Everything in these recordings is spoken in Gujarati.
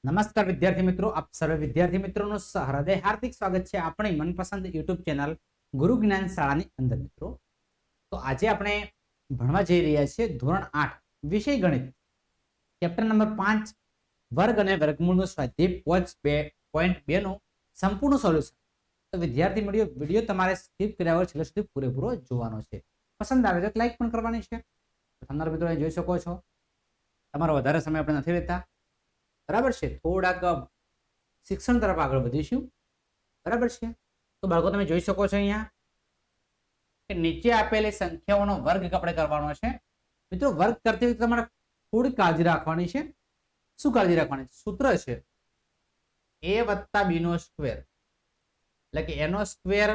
નમસ્કાર વિદ્યાર્થી મિત્રો, આપ સર્વે વિદ્યાર્થી મિત્રોનું હૃદય હાર્દિક સ્વાગત છે આપણી મનપસંદ યુટ્યુબ ચેનલ ગુરુ જ્ઞાન શાળાની અંદર. મિત્રો, તો આજે આપણે ભણવા જઈ રહ્યા છીએ ધોરણ 8 વિષય ગણિત, ચેપ્ટર નંબર 5 વર્ગ અને વર્ગમૂળનો સ્વાધ્યાય 5.2 નું સંપૂર્ણ સોલ્યુશન. તો વિદ્યાર્થી વિડીયો તમારે સ્કીપ કર્યા વગર છેલ્લે સુધી પૂરેપૂરો જોવાનો છે. પસંદ આવે તો લાઈક પણ કરવાની છે. તમારા મિત્રો જોઈ શકો છો, તમારો વધારે સમય આપણે નથી લેતા, બરાબર છે. થોડાક શિક્ષણ તરફ આગળ વધીશું, બરાબર છે. તો બાળકો તમે જોઈ શકો છો અહીંયા કે નીચે આપેલી સંખ્યાઓનો વર્ગ આપણે કરવાનો છે. મિત્રો, વર્ગ કરતી વખતે તમારે થોડી કાળજી રાખવાની છે. શું કાળજી રાખવાની છે? સૂત્ર છે a વત્તા b નો સ્ક્વેર, એટલે કે a નો square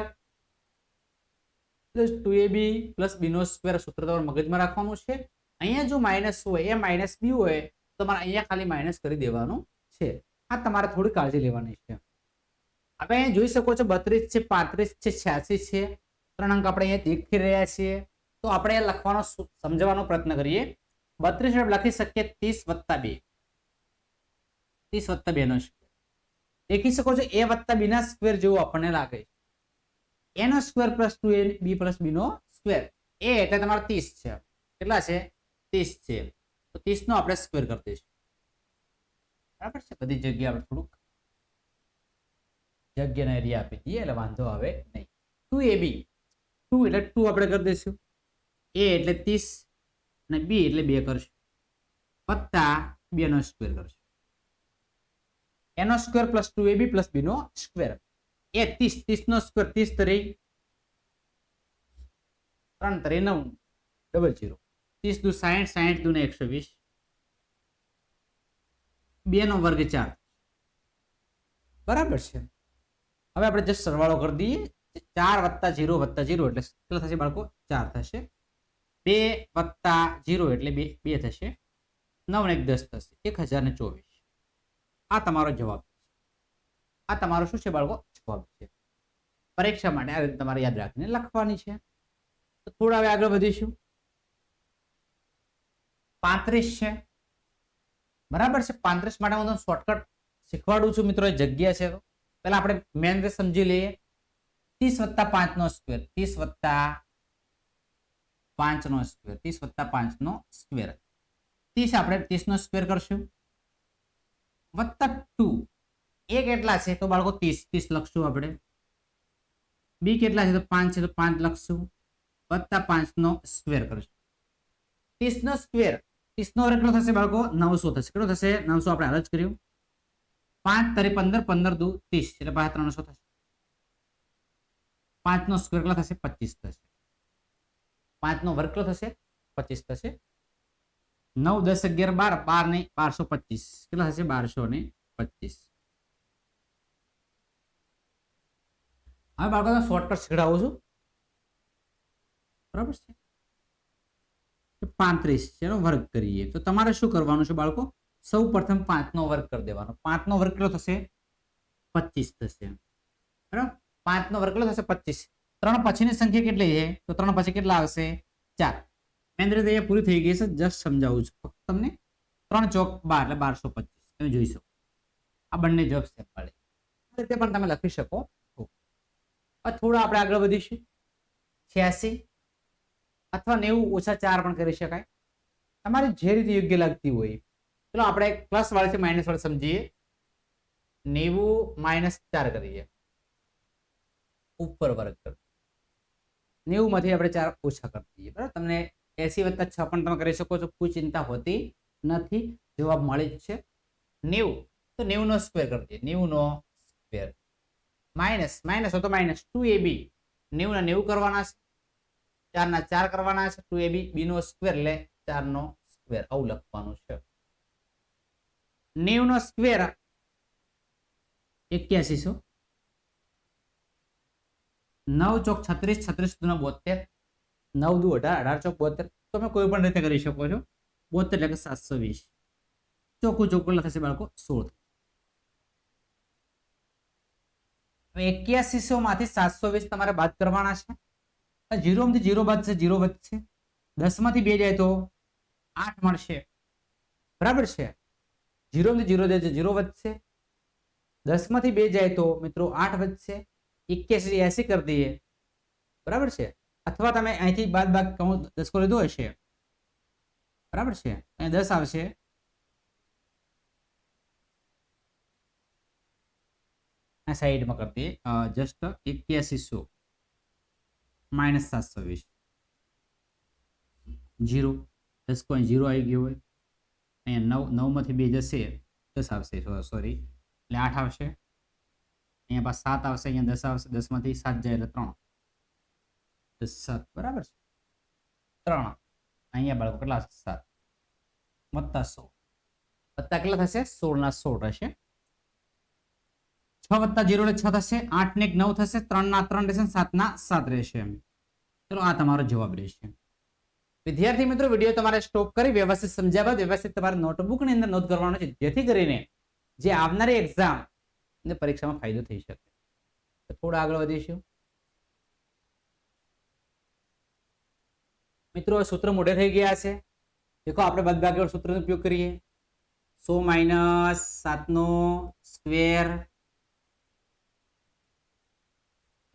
plus 2ab plus b નો સ્ક્વેર સૂત્ર તમારે મગજમાં રાખવાનું છે. અહીંયા જો માઇનસ હોય, a માઇનસ b હોય, તમારે અહીંયા ખાલી માઇનસ કરી દેવાનું છે. આ તમારે થોડી કાળજી લેવાની છે. હવે અહીંયા જોઈ શકો છો 32 છે, 35 છે, 86 છે. 3 અંક આપણે અહીંયા દેખી રહ્યા છીએ. તો આપણે લખવાનો સમજવાનો પ્રયત્ન કરીએ. 32 લખી શકીએ 30 વત્તા 2, 30 વત્તા 2 નો સ્ક્વેર. દેખી શકો છો a વત્તા b ના સ્ક્વેર જેવું આપણને લાગે છે. a નો square plus 2ab plus b નો સ્ક્વેર. a એટલે તમારે 30 છે. કેટલા છે? 30 છે. તો 30 નો આપણે સ્ક્વેર કરી દઈશું, બરાબર છે. બધી જગ્યાએ આપણે થોડુંક જગ્યાનો એરિયા આપી દઈએ એટલે વાંધો આવે નહીં. 2ab, 2 એટલે 2 આપણે કરી દઈશું, a એટલે 30 અને b એટલે 2 કરશું, વત્તા 2 નો સ્ક્વેર કરશું. a નો square plus 2ab plus b નો સ્ક્વેર. એ 30, 30 નો સ્ક્વેર 30 તરી 3 તરી 9, 00. 30 દુ 60, 60 દુ 120, 2 નો વર્ગ 4, બરાબર છે. હવે આપણે જસ્ટ સરવાળો કરી દઈએ. 4 વત્તા 0 વત્તા 0 એટલે કેટલા થશે બાળકો? 4 થશે. 2 વત્તા 0 એટલે 2 થશે. 9 ને 1 10 થશે, 1024. આ તમારો જવાબ છે. આ તમારો શું છે બાળકો? જવાબ છે. પરીક્ષા માટે આ રીતે તમારે યાદ રાખીને લખવાની છે. તો થોડા હવે આગળ વધીશું. 35 છે, બરાબર છે. 35 માટે હું તમને શોર્ટકટ શીખવાડું છું મિત્રો. એ જગ્યા છે. પહેલા આપણે મેન રીતે સમજી લઈએ. 30 વત્તા 5 નો સ્ક્વેર, 30 વત્તા 5 નો સ્ક્વેર, 30 વત્તા 5 નો સ્ક્વેર. 30 આપણે 30 નો સ્ક્વેર કરશું, વત્તા 2. a કેટલા છે તો બાળકો 30 લખશું આપણે. b કેટલા છે તો 5 છે તો 5 લખશું, વત્તા 5 નો સ્ક્વેર કરશું. 30 નો સ્ક્વેર, 30 નો વર્ગ કેટલો થશે બાળકો? 900 થશે. કેટલો થશે? 900 આપણે હાલ જ કર્યું. 5 તરી 15, 15 દુ 30 એટલે પાછા 300 થશે. 5 નો સ્ક્વેર કેટલો થશે? 25 થશે. 5 નો વર્ગ કેટલો થશે? 25 થશે. 9 10 11 12, 12 ને 1225 કેટલા થશે? 1225. હવે બાળકો શોર્ટકટ શીખડાવું છું, બરાબર છે. 35 છે એનો વર્ગ કરીએ તો તમારે શું કરવાનું છે બાળકો? સૌ પ્રથમ 5 નો વર્ગ કરી દેવાનો. 5 નો વર્ગ કેટલો થશે? 25 થશે, બરાબર. 5 નો વર્ગ કેટલો થશે? 25. 3 પછીની સંખ્યા કેટલી છે તો 3 પછી કેટલા આવશે? 4. મેં રીતે એ પૂરી થઈ ગઈ છે. જસ્ટ સમજાવું છું ફક્ત તમને. 3 ચોક 12 એટલે 1225. તમે જોઈ શકો આ બંને જવાબ સેમ મળે. આ રીતે પણ તમે લખી શકો. થોડા આપણે આગળ વધીશું. 86 અથવા 90 ઓછા 4 પણ કરી શકાય, તમારે જે રીતે યોગ્ય લાગતી હોય. ચલો આપણે પ્લસ વાળે છે માઇનસ વાળે સમજીએ. 90 માઇનસ 4 કરીએ, ઉપર વર્ગ કરી 90 માંથી આપણે 4 ઓછા કરી દઈએ, બરાબર. તમને 80 વત્તા 6 પણ તમે કરી શકો છો, કોઈ ચિંતા હોતી નથી. જવાબ મળી જ છે 90. તો 90 નો સ્ક્વેર કરી દઈએ. 90 નો સ્ક્વેર માઇનસ માઇનસ તો માઇનસ 2ab, 90 ના 90 કરવાના છે, 4 ના 4 કરવાના છે. 2ab, b નો સ્ક્વેર એટલે 4 નો સ્ક્વેર, આવું લખવાનું છે. 90 નો સ્ક્વેર 8100, 9 ચોક 36, 36 દુ 72, 9 દુ 18, 18 ચોક 72. તમે કોઈ પણ રીતે કરી શકો છો. 72 એટલે કે 720. ચોખ્ખું ચોખ્ખું થશે બાળકો 16. 8100 માંથી 720 તમારે બાદ કરવાના છે. 0 માંથી 0 બાદ છે, 0 વધશે. 10 માંથી 2 જાય તો 8 મળશે, બરાબર છે. 0 માંથી 0 જાય તો 0 વધશે, 10 માંથી 2 જાય તો મિત્રો 8 વધશે, 81 80 કરી દઈએ, બરાબર છે. અથવા તમે અહીંથી બાદ દસકો લીધો હશે, બરાબર છે, અહીં 10 આવશે, આ સાઈડમાં કરી દઈએ, જસ્ટ 8100 માઇનસ 720, 0 10 કોઈ 0 આવી ગયો હોય, અહીંયા 9 માંથી 2 જશે 10 આવશે, સોરી એટલે 8 આવશે, અહીંયા પાછા 7 આવશે, અહીંયા 10 આવશે, 10 માંથી 7 જાય એટલે 3, 10 7, બરાબર છે, 3 અહીંયા બાળકો કેટલા 7 વત્તા 100 વત્તા કેટલા થશે 16 ના 16 થશે, 6 વત્તા 0 એટલે 6 થશે, 8 ને 1 9 થશે, 3 ના 3 રહેશે, 7 ના 7 રહેશે. ચલો આ તમારો જવાબ રહેશે. વિદ્યાર્થી મિત્રો વિડીયો તમારે સ્ટોપ કરી વ્યવસ્થિત સમજ્યા બાદ વ્યવસ્થિત તમારે નોટબુક ની અંદર નોંધ કરવાનો છે, જેથી કરીને જે આવનારી એક્ઝામ ને પરીક્ષામાં ફાયદો થઈ શકે. તો થોડા આગળ વધીશું મિત્રો. સૂત્ર મોઢે થઈ ગયા છે, દેખો આપણે બાદબાકી સૂત્રનો ઉપયોગ કરીએ. 100 માઇનસ 7 નો સ્ક્વેર,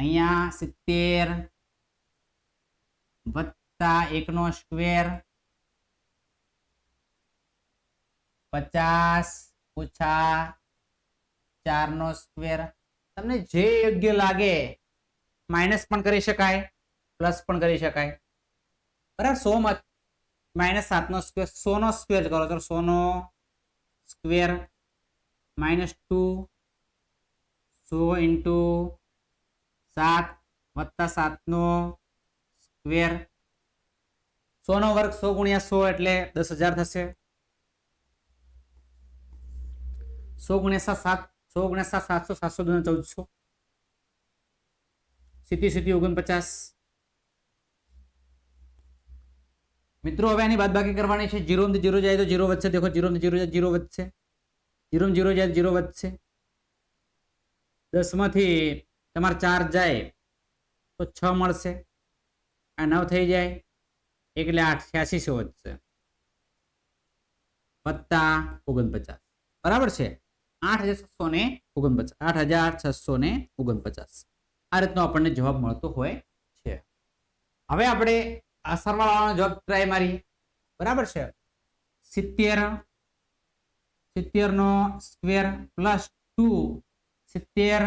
અહીંયા 70 વત્તા 1 નો સ્ક્વેર 50 ઓછા 4 નો સ્ક્વેર. તમને જે યોગ્ય લાગે માઇનસ પણ કરી શકાય, પ્લસ પણ કરી શકાય, બરાબર. 100 માઇનસ 7 નો સ્ક્વેર, 100 નો સ્ક્વેર કરો તો 100 નો સ્ક્વેર માઇનસ 2, 100 ઇન્ટુ 7 વત્તા 7 નો સ્ક્વેર, 100 નો વર્ગ 100 ગુણ્યા 100 એટલે 10,000 થશે, 100 ગુણ્યા 7 100 ગુણ્યા 7 700, 700 દુના 1400, 70 49. મિત્રો હવે આની બાદબાકી કરવાની છે. 0 માંથી 0 જાય તો 0 વધશે, દેખો 0 માંથી 0 જાય 0 વધશે, 0 માંથી 0 જાય 0 વધશે, 10 માંથી તમારે 4 જાય તો 6 મળશે, આ 9 થઈ જાય એટલે 8800 વધશે વત્તા 49, બરાબર છે. 8649, 8649 આ રીતનો આપણને જવાબ મળતો હોય છે. હવે આપણે આ સરવાળાનો જવાબ ટ્રાય મારીએ, બરાબર છે. 70 નો સ્ક્વેર પ્લસ 2 70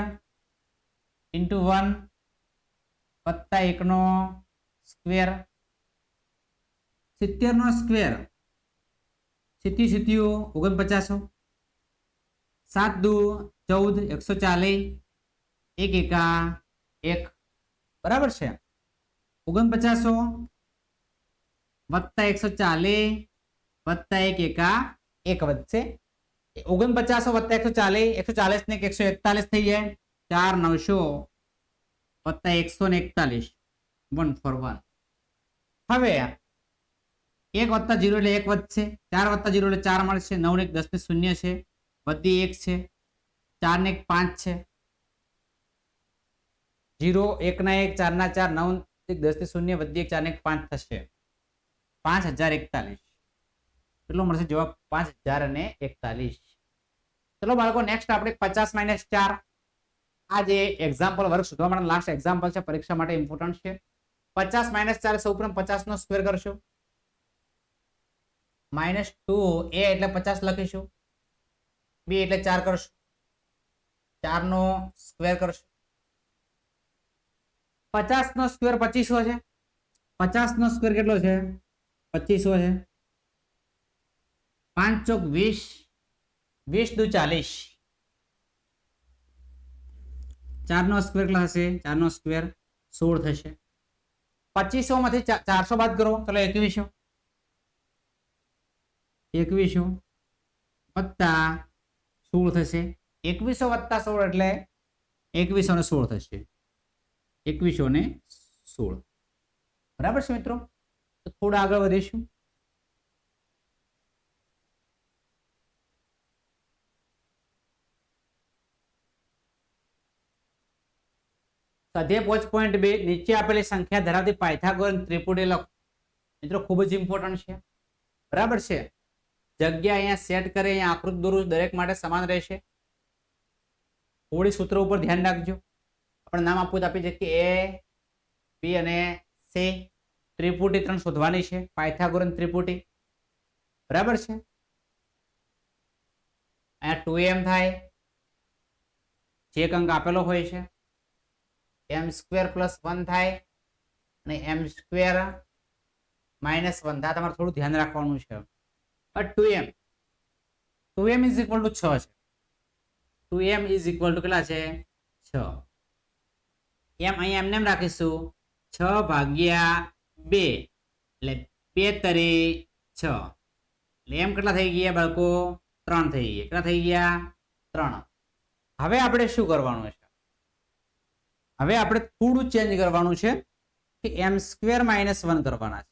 ઇન્ટુ 1 વત્તા 1 નો સ્ક્વેર, 70 નો સ્ક્વેર 70 49, 7 દુ 14 140, 1 એકા 1, બરાબર છે. 49 વત્તા 140 વત્તા 1 એકા 1 વધશે, 49 વત્તા 140, 140 ને 141 થઈ જાય, 4 900 વત્તા 141, 141. હવે 1 વત્તા 0 એટલે 1 વધશે, 4 વત્તા 0 એટલે 4 મળશે, 9 ને 1 10 ને 0 છે, વધી 1 છે, 4 ને 1 5 છે, 0 1 ના 1 4 ના 4, 9 10 ને 0 વધી 1 4 ને 1 5 થશે, 5041. કેટલો મળશે જવાબ 5041. ચલો બાળકો નેક્સ્ટ આપણે 50 માઇનસ 4 આ જે એક્ઝામ્પલ વર્ક શોધવા માટે લાસ્ટ એક્ઝામ્પલ છે, પરીક્ષા માટે ઇમ્પોર્ટન્ટ છે. 50 માઇનસ 4 સૌપ્રથમ 50 નો સ્ક્વેર કરશો, માઇનસ 2 a એટલે 50 લખીશું, b એટલે 4 કરશું, 4 નો સ્ક્વેર કરશું, 50 નો સ્ક્વેર 2500 છે, 50 નો સ્ક્વેર કેટલો છે 2500 છે, 5 ચોક 20, 20 દુ 40, 4 નો સ્ક્વેર કેટલા હશે, 4 નો સ્ક્વેર 16 થશે, 2500 માંથી 400 બાદ કરો, ચલો 2100 વત્તા 16 થશે, 2100 વત્તા 16 એટલે 2100 ને 16 થશે, 2100 ને 16, બરાબર છે મિત્રો. તો થોડા આગળ વધીશું. સ્વાધ્યાય 5.2 નીચે આપેલી સંખ્યા ધરાવતી પાયથાગોરસ ત્રિપુટી લખો. મિત્રો ખૂબ જ ઇમ્પોર્ટન્ટ છે, બરાબર છે. જગ્યા અહીંયા સેટ કરે, અહીંયા આકૃતિ દોરું, દરેક માટે સમાન રહેશે. થોડી સૂત્ર ઉપર ધ્યાન રાખજો. આપણે નામ આપવું તો આપી છે કે એ બી અને સી. ત્રિપુટી 3 શોધવાની છે, પાયથાગોરન ત્રિપુટી. બરાબર છે. અહીંયા 2m થાય, જે એક અંક આપેલો હોય છે. m² + 1 થાય અને m² - 1 થાય. તમારે થોડું ધ્યાન રાખવાનું છે. 2m 2m = 6 છે. 2m = કેટલા છે? 6. m અહીંયા એમને એમ રાખીશું 6 ભાગ્યા 2 એટલે 2 તરી 6 એટલે m કેટલા થઈ ગયા બાળકો? 3 થઈ ગયા. કેટલા થઈ ગયા? 3. હવે આપણે શું કરવાનું છે? હવે આપણે થોડું ચેન્જ કરવાનું છે કે m² - 1 કરવાના છે.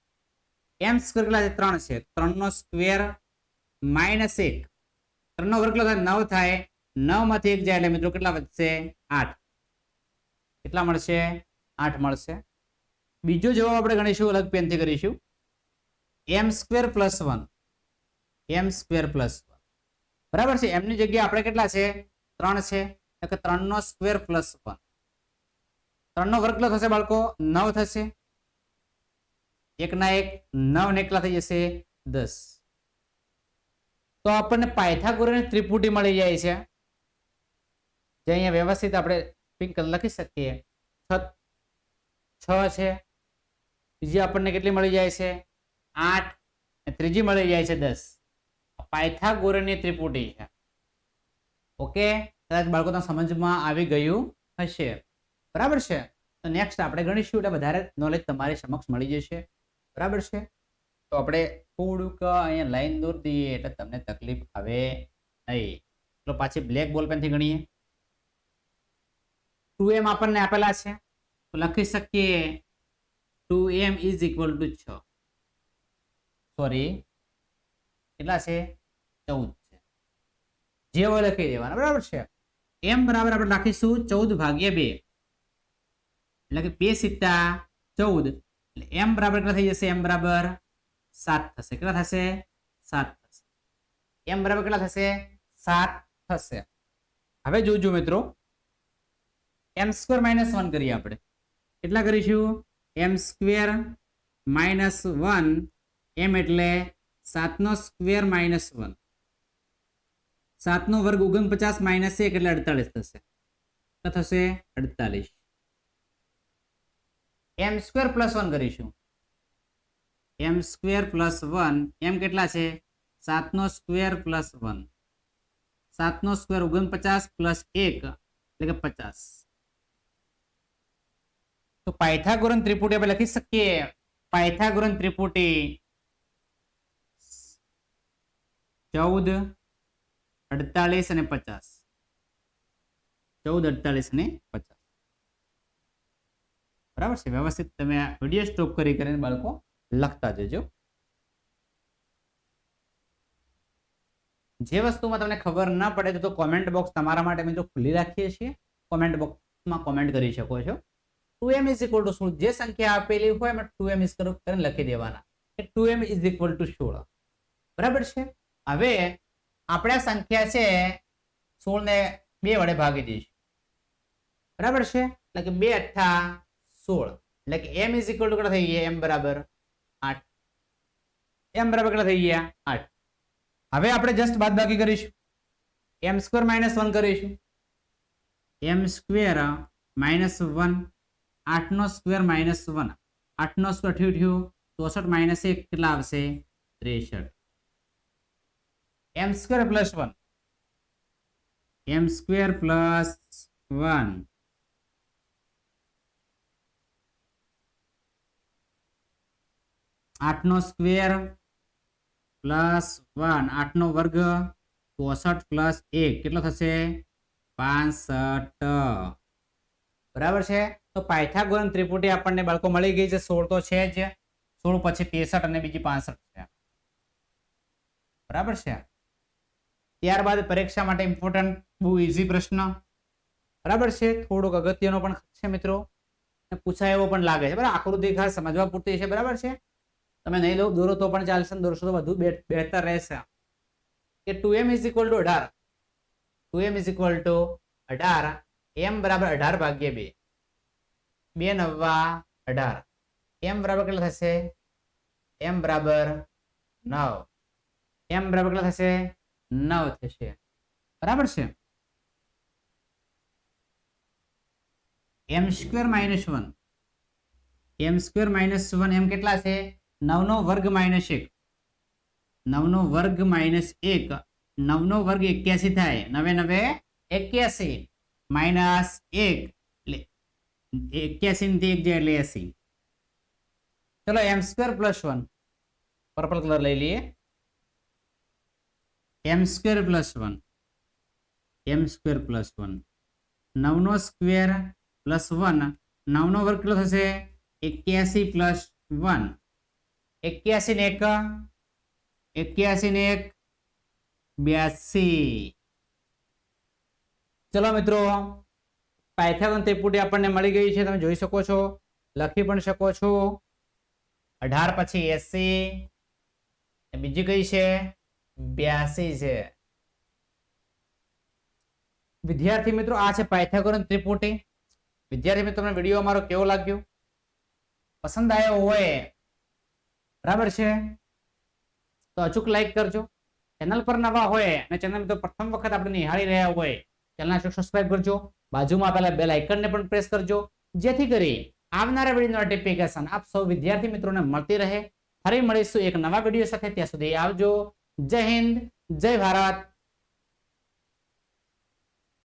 m² કેટલા છે? 3 છે. 3 નો સ્ક્વેર -1. 3 નો વર્ગ કેટલો થાય? 9 થાય. 9 માંથી 1 જાય એટલે મિત્રો કેટલા વધશે? 8. કેટલા મળશે? 8 મળશે. બીજો જવાબ આપણે ગણીશું, અલગ પેનથી કરીશું. m² + 1. m² + 1. બરાબર છે. m ની જગ્યાએ આપણે કેટલા છે? 3 છે. એટલે 3 નો સ્ક્વેર + 1. 3 નો વર્ગ કેટલો થશે બાળકો? 9 થશે. 1 ના 1 9 ને કેટલા થઈ જશે? 10. તો આપણને પાયથાગોરસની ત્રિપુટી મળી જાય છે, જે અહીંયા વ્યવસ્થિત આપણે પિંક લખી શકીએ. 6 છે. બીજી આપણને કેટલી મળી જાય છે? 8. અને ત્રીજી મળી જાય છે 10. પાયથાગોરસની ત્રિપુટી છે. ઓકે, કદાચ બાળકો તમને સમજમાં આવી ગયું હશે. બરાબર છે. તો નેક્સ્ટ આપણે ગણીશું એટલે વધારે નોલેજ તમારી સમક્ષ મળી જશે. બરાબર છે. તો આપણે થોડુંક અહીંયા લાઈન દોરી દઈએ એટલે તમને તકલીફ આવે નહીં. તો પાછી બ્લેક બોલ પેનથી ગણીએ. 2m આપણને આપેલા છે, તો લખી શકીએ 2m = 6. સોરી, કેટલા છે? 14 છે. જે હોય લખી દેવાના. બરાબર છે. m બરાબર આપણે રાખીશું 14 ભાગ્યા 2 એટલે કે 2 સિત્તા 14 એટલે m બરાબર કેટલા થઈ જશે? m બરાબર 7 થશે. કેટલા થશે? 7 થશે. m બરાબર કેટલા થશે? 7 થશે. હવે જોજો મિત્રો, m² - 1 કરીએ આપણે. કેટલા કરીશું? m² - 1. m એટલે 7 નો સ્ક્વેર -1. 7 નો વર્ગ 49 - 1 એટલે 48 થશે. કેટલા થશે? 48. m² + 1 કરીશું. m² + 1. m કેટલા છે? 7 નો સ્ક્વેર + 1. 7 નો સ્ક્વેર 49 + 1 એટલે કે 50. તો પાયથાગોરન ત્રિપુટી આપણે લખી શકીએ. પાયથાગોરન ત્રિપુટી 14, 48 અને 50. 14, 48 અને 50. બરાબર છે. વ્યવસ્થિત તમે આ વિડીયો સ્ટોપ કરીને બાળકો લખતા જજો. જે વસ્તુમાં તમને ખબર ના પડે તો કોમેન્ટ બોક્સ તમારા માટે મિત્રો ખુલ્લી રાખીએ છીએ. કોમેન્ટ બોક્સમાં કોમેન્ટ કરી શકો છો. 2m = શું? જે સંખ્યા આપેલી હોય એમાં 2m કરીને લખી દેવાના. 2m = 16. બરાબર છે. હવે આપણે આ સંખ્યા છે 16 ને 2 વડે ભાગી દઈશું. બરાબર છે. એટલે કે 2 અઠ્ઠા 16 એટલે કે m = કેટલા થઈ ગયા? m બરાબર 8. m બરાબર કેટલા થઈ ગયા? 8. હવે આપણે જસ્ટ બાદબાકી કરીશું. m² - 1 કરીશું. m² - 1. 8 નો સ્ક્વેર -1. 8 નો સ્ક્વેર થયું 64 - 1 કેટલા આવશે? 63. m² + 1. m² + 1. 8 નો સ્ક્વેર +1. 8 નો વર્ગ 64 + 1 કેટલો થશે? 65. બરાબર છે. તો પાયથાગોરન ત્રિપુટી આપણને બાળકો મળી ગઈ છે. 16 તો છે જ, 16 પછી 63 અને બીજી 65 છે. બરાબર છે. ત્યારબાદ પરીક્ષા માટે ઇમ્પોર્ટન્ટ બહુ ઈઝી પ્રશ્ન. બરાબર છે. થોડોક અગત્યનો પણ છે મિત્રો, પૂછાય એવો પણ લાગે છે. બરાબર, આકૃતિ ખાસ સમજવા પૂરતી છે. બરાબર છે. તમે નહીં દોરો તો પણ ચાલશે, દોરશો તો વધુ બહેતર રહેશે. કે 2m is equal to 18, 2m is equal to 18, m બરાબર 18 ભાગ્યા 2, 2 નવા 18, m બરાબર કેટલા થશે? m બરાબર 9, m બરાબર કેટલા થશે? 9 થશે, બરાબર છે. m square minus 1, m square minus 1 એમ કેટલા છે? 9 નો વર્ગ માઇનસ 1, 9 નો વર્ગ માઇનસ 1, 9 નો વર્ગ 81 થાય, 9 9 81 માઇનસ 1 એટલે 81 થી 1 જાય એટલે 80. ચલો m square plus 1 purple colour લઈ લઈએ. m square plus 1, m square plus 1, 9 નો સ્ક્વેર પ્લસ 1, 9 નો વર્ગ કેટલો થશે? 81 પ્લસ 1, 81 ને 1, 81 ને 1 82. ચલો મિત્રો, પાયથાગોરસ ત્રિપુટી આપણને મળી ગઈ છે, તમે જોઈ શકો છો, લખી પણ શકો છો. 18 પછી 80, બીજી કઈ છે? 82 છે. વિદ્યાર્થી મિત્રો, આ છે પાયથાગોરસ ત્રિપુટી. વિદ્યાર્થી મિત્રો, તમને વિડીયો અમારો કેવો લાગ્યો? પસંદ આવ્યો હોય, બરાબર છે, તો અચૂક લાઈક કરજો. ચેનલ પર નવા હોય અને ચેનલ મિત્રો પ્રથમ વખત આપણે નિહાળી રહ્યા હોય, ચેનલ સબસ્ક્રાઇબ કરજો. બાજુમાં આપેલા બેલ આઇકનને પણ પ્રેસ કરજો, જેથી કરી આવનારા વિડીયો નોટિફિકેશન આપ સૌ વિદ્યાર્થી મિત્રોને મળતી રહે. ફરી મળીશું એક નવા વિડીયો સાથે. ત્યાં સુધી આવજો. જય હિન્દ, જય ભારત.